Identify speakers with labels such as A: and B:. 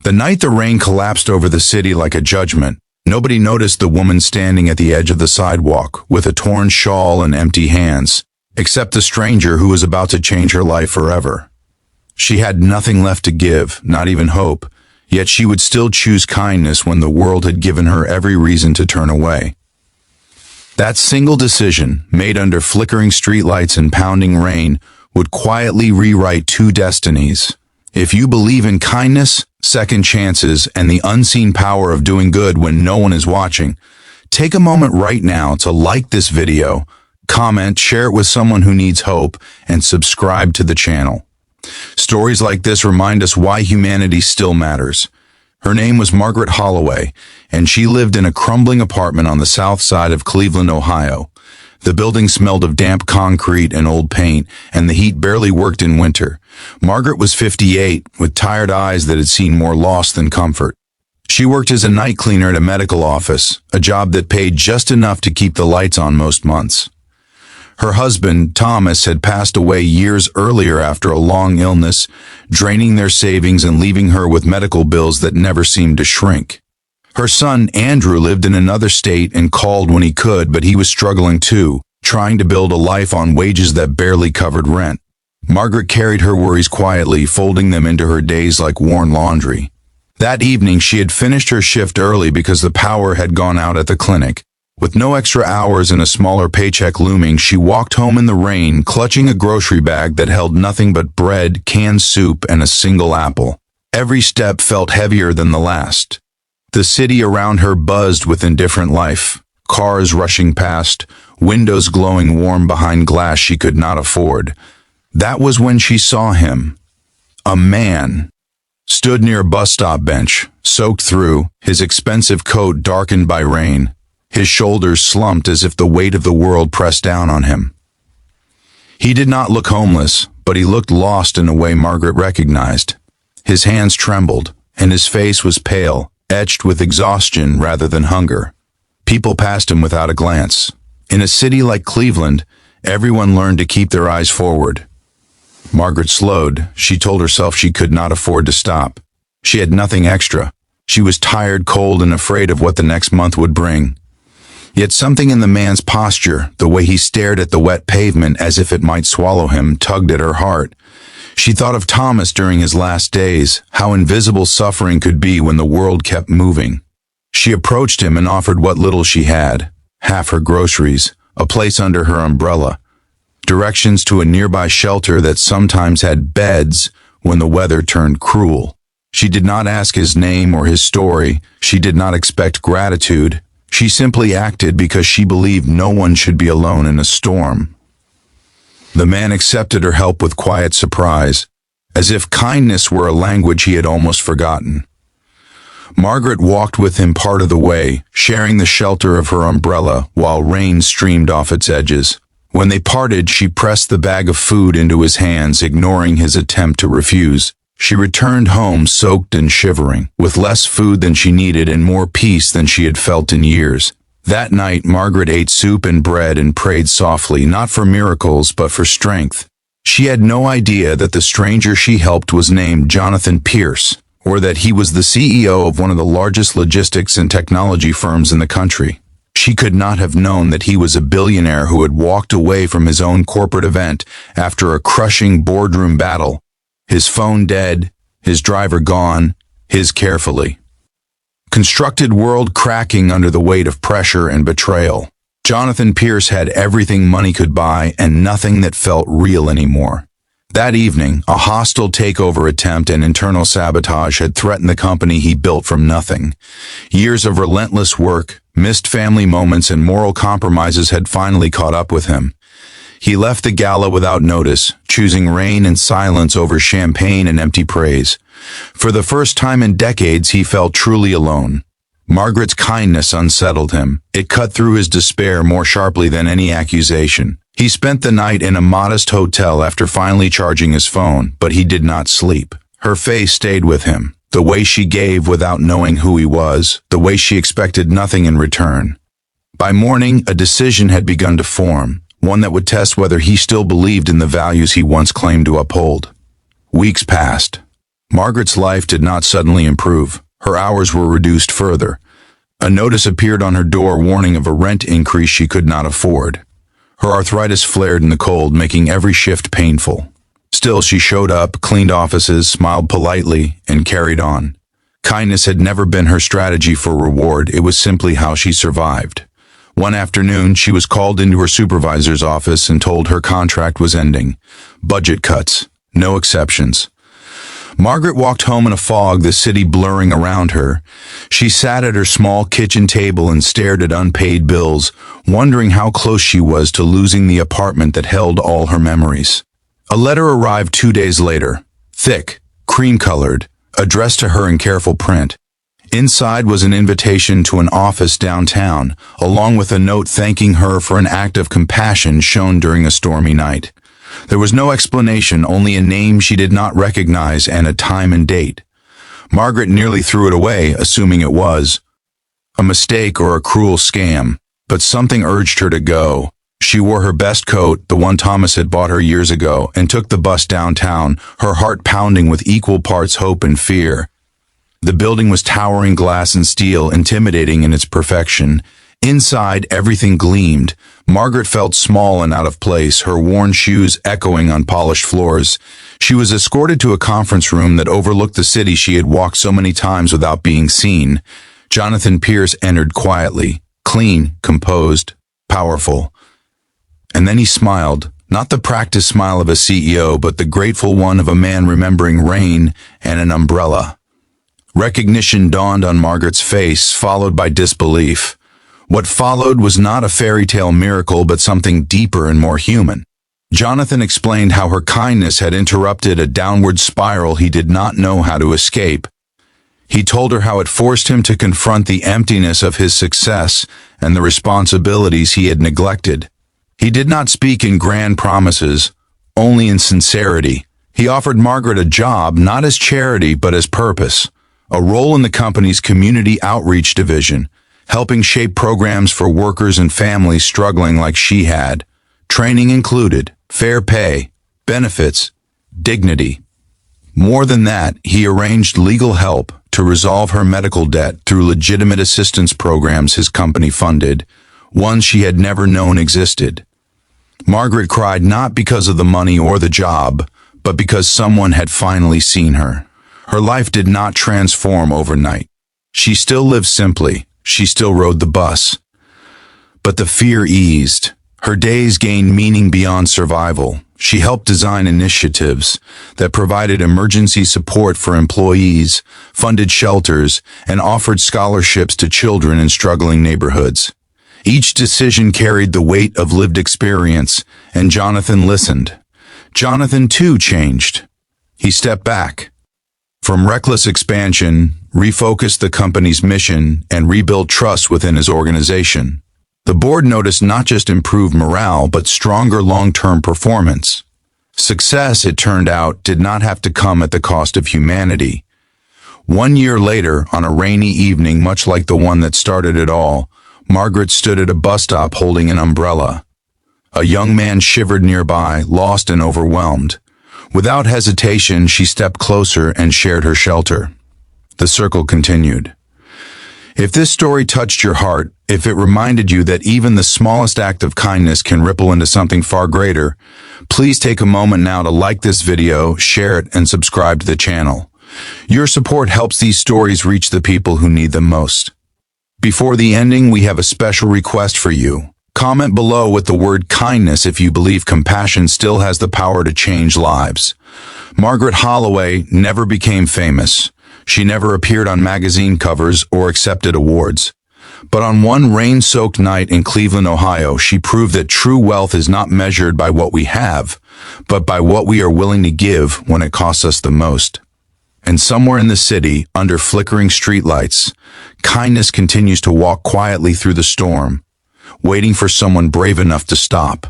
A: The night the rain collapsed over the city like a judgment, nobody noticed the woman standing at the edge of the sidewalk with a torn shawl and empty hands, except the stranger who was about to change her life forever. She had nothing left to give, not even hope, yet she would still choose kindness when the world had given her every reason to turn away. That single decision, made under flickering streetlights and pounding rain, would quietly rewrite two destinies. If you believe in kindness, second chances, and the unseen power of doing good when no one is watching, take a moment right now to like this video, comment, share it with someone who needs hope, and subscribe to the channel. Stories like this remind us why humanity still matters. Her name was Margaret Holloway, and she lived in a crumbling apartment on the south side of Cleveland, Ohio. The building smelled of damp concrete and old paint, and the heat barely worked in winter. Margaret was 58, with tired eyes that had seen more loss than comfort. She worked as a night cleaner at a medical office, a job that paid just enough to keep the lights on most months. Her husband, Thomas, had passed away years earlier after a long illness, draining their savings and leaving her with medical bills that never seemed to shrink. Her son, Andrew, lived in another state and called when he could, but he was struggling too, trying to build a life on wages that barely covered rent. Margaret carried her worries quietly, folding them into her days like worn laundry. That evening, she had finished her shift early because the power had gone out at the clinic. With no extra hours and a smaller paycheck looming, she walked home in the rain, clutching a grocery bag that held nothing but bread, canned soup, and a single apple. Every step felt heavier than the last. The city around her buzzed with indifferent life. Cars rushing past, windows glowing warm behind glass she could not afford. That was when she saw him. A man stood near a bus stop bench, soaked through, his expensive coat darkened by rain. His shoulders slumped as if the weight of the world pressed down on him. He did not look homeless, but he looked lost in a way Margaret recognized. His hands trembled, and his face was pale, etched with exhaustion rather than hunger. People passed him without a glance. In a city like Cleveland, everyone learned to keep their eyes forward. Margaret slowed. She told herself she could not afford to stop. She had nothing extra. She was tired, cold, and afraid of what the next month would bring. Yet something in the man's posture, the way he stared at the wet pavement as if it might swallow him, tugged at her heart. She thought of Thomas during his last days, how invisible suffering could be when the world kept moving. She approached him and offered what little she had, half her groceries, a place under her umbrella, directions to a nearby shelter that sometimes had beds when the weather turned cruel. She did not ask his name or his story. She did not expect gratitude. She simply acted because she believed no one should be alone in a storm. The man accepted her help with quiet surprise, as if kindness were a language he had almost forgotten. Margaret walked with him part of the way, sharing the shelter of her umbrella while rain streamed off its edges. When they parted, she pressed the bag of food into his hands, ignoring his attempt to refuse. She returned home soaked and shivering, with less food than she needed and more peace than she had felt in years. That night, Margaret ate soup and bread and prayed softly, not for miracles, but for strength. She had no idea that the stranger she helped was named Jonathan Pierce, or that he was the CEO of one of the largest logistics and technology firms in the country. She could not have known that he was a billionaire who had walked away from his own corporate event after a crushing boardroom battle. His phone dead, his driver gone, his carefully constructed world cracking under the weight of pressure and betrayal. Jonathan Pierce had everything money could buy and nothing that felt real anymore. That evening, a hostile takeover attempt and internal sabotage had threatened the company he built from nothing. Years of relentless work, missed family moments, and moral compromises had finally caught up with him. He left the gala without notice, choosing rain and silence over champagne and empty praise. For the first time in decades, he felt truly alone. Margaret's kindness unsettled him. It cut through his despair more sharply than any accusation. He spent the night in a modest hotel after finally charging his phone, but he did not sleep. Her face stayed with him, the way she gave without knowing who he was, the way she expected nothing in return. By morning, a decision had begun to form, one that would test whether he still believed in the values he once claimed to uphold. Weeks passed. Margaret's life did not suddenly improve. Her hours were reduced further. A notice appeared on her door warning of a rent increase she could not afford. Her arthritis flared in the cold, making every shift painful. Still, she showed up, cleaned offices, smiled politely, and carried on. Kindness had never been her strategy for reward. It was simply how she survived. One afternoon, she was called into her supervisor's office and told her contract was ending. Budget cuts. No exceptions. Margaret walked home in a fog, the city blurring around her. She sat at her small kitchen table and stared at unpaid bills, wondering how close she was to losing the apartment that held all her memories. A letter arrived 2 days later, thick, cream-colored, addressed to her in careful print. Inside was an invitation to an office downtown, along with a note thanking her for an act of compassion shown during a stormy night. There was no explanation, only a name she did not recognize and a time and date. Margaret nearly threw it away, assuming it was a mistake or a cruel scam, but something urged her to go. She wore her best coat, the one Thomas had bought her years ago, and took the bus downtown, her heart pounding with equal parts hope and fear. The building was towering glass and steel, intimidating in its perfection. Inside, everything gleamed. Margaret felt small and out of place, her worn shoes echoing on polished floors. She was escorted to a conference room that overlooked the city she had walked so many times without being seen. Jonathan Pierce entered quietly, clean, composed, powerful. And then he smiled, not the practiced smile of a CEO, but the grateful one of a man remembering rain and an umbrella. Recognition dawned on Margaret's face, followed by disbelief. What followed was not a fairy tale miracle, but something deeper and more human. Jonathan explained how her kindness had interrupted a downward spiral he did not know how to escape. He told her how it forced him to confront the emptiness of his success and the responsibilities he had neglected. He did not speak in grand promises, only in sincerity. He offered Margaret a job, not as charity, but as purpose, a role in the company's community outreach division, helping shape programs for workers and families struggling like she had. Training included, fair pay, benefits, dignity. More than that, he arranged legal help to resolve her medical debt through legitimate assistance programs his company funded, ones she had never known existed. Margaret cried not because of the money or the job, but because someone had finally seen her. Her life did not transform overnight. She still lived simply. She still rode the bus. But the fear eased. Her days gained meaning beyond survival. She helped design initiatives that provided emergency support for employees, funded shelters, and offered scholarships to children in struggling neighborhoods. Each decision carried the weight of lived experience, and Jonathan listened. Jonathan, too, changed. He stepped back. From reckless expansion, refocused the company's mission, and rebuilt trust within his organization. The board noticed not just improved morale, but stronger long-term performance. Success, it turned out, did not have to come at the cost of humanity. 1 year later, on a rainy evening much like the one that started it all, Margaret stood at a bus stop holding an umbrella. A young man shivered nearby, lost and overwhelmed. Without hesitation, she stepped closer and shared her shelter. The circle continued. If this story touched your heart, if it reminded you that even the smallest act of kindness can ripple into something far greater, please take a moment now to like this video, share it, and subscribe to the channel. Your support helps these stories reach the people who need them most. Before the ending, we have a special request for you. Comment below with the word kindness if you believe compassion still has the power to change lives. Margaret Holloway never became famous. She never appeared on magazine covers or accepted awards. But on one rain-soaked night in Cleveland, Ohio, she proved that true wealth is not measured by what we have, but by what we are willing to give when it costs us the most. And somewhere in the city, under flickering streetlights, kindness continues to walk quietly through the storm, waiting for someone brave enough to stop.